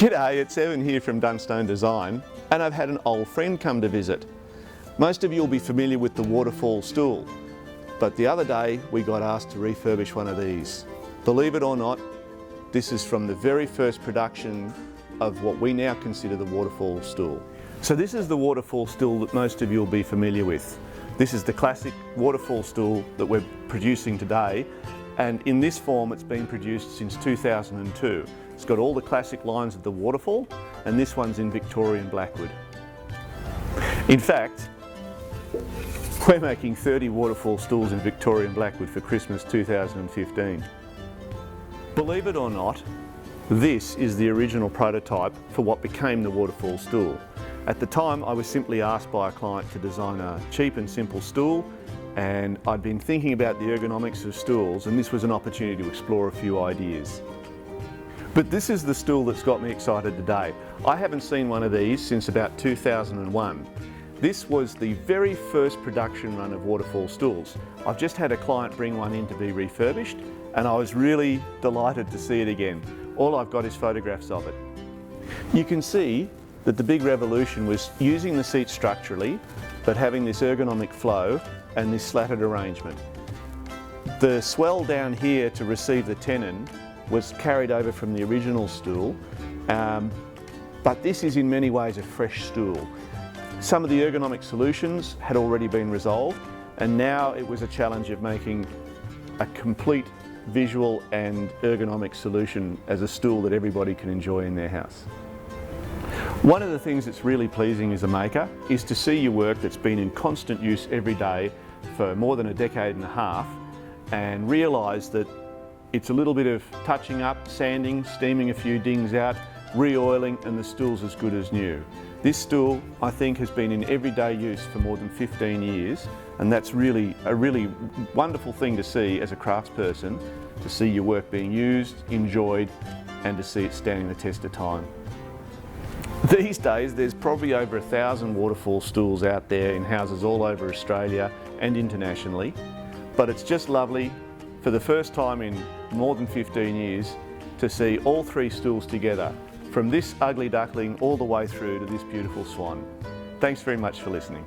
G'day, it's Evan here from Dunstone Design, and I've had an old friend come to visit. Most of you will be familiar with the Waterfall Stool, but the other day we got asked to refurbish one of these. Believe it or not, this is from the very first production of what we now consider the Waterfall Stool. So this is the Waterfall Stool that most of you will be familiar with. This is the classic Waterfall Stool that we're producing today, and in this form it's been produced since 2002. It's got all the classic lines of the waterfall, and this one's in Victorian Blackwood. In fact, we're making 30 Waterfall Stools in Victorian Blackwood for Christmas 2015. Believe it or not, this is the original prototype for what became the Waterfall Stool. At the time, I was simply asked by a client to design a cheap and simple stool, and I'd been thinking about the ergonomics of stools, and this was an opportunity to explore a few ideas. But this is the stool that's got me excited today. I haven't seen one of these since about 2001. This was the very first production run of Waterfall Stools. I've just had a client bring one in to be refurbished, and I was really delighted to see it again. All I've got is photographs of it. You can see that the big revolution was using the seat structurally, but having this ergonomic flow and this slatted arrangement. The swell down here to receive the tenon was carried over from the original stool, but this is in many ways a fresh stool. Some of the ergonomic solutions had already been resolved, and now it was a challenge of making a complete visual and ergonomic solution as a stool that everybody can enjoy in their house. One of the things that's really pleasing as a maker is to see your work that's been in constant use every day for more than a decade and a half, and realise that it's a little bit of touching up, sanding, steaming a few dings out, re-oiling, and the stool's as good as new. This stool, I think, has been in everyday use for more than 15 years, and that's really a wonderful thing to see as a craftsperson, to see your work being used, enjoyed, and to see it standing the test of time. These days, there's probably over 1,000 Waterfall Stools out there in houses all over Australia and internationally, but it's just lovely for the first time in more than 15 years to see all three stools together, from this ugly duckling all the way through to this beautiful swan. Thanks very much for listening.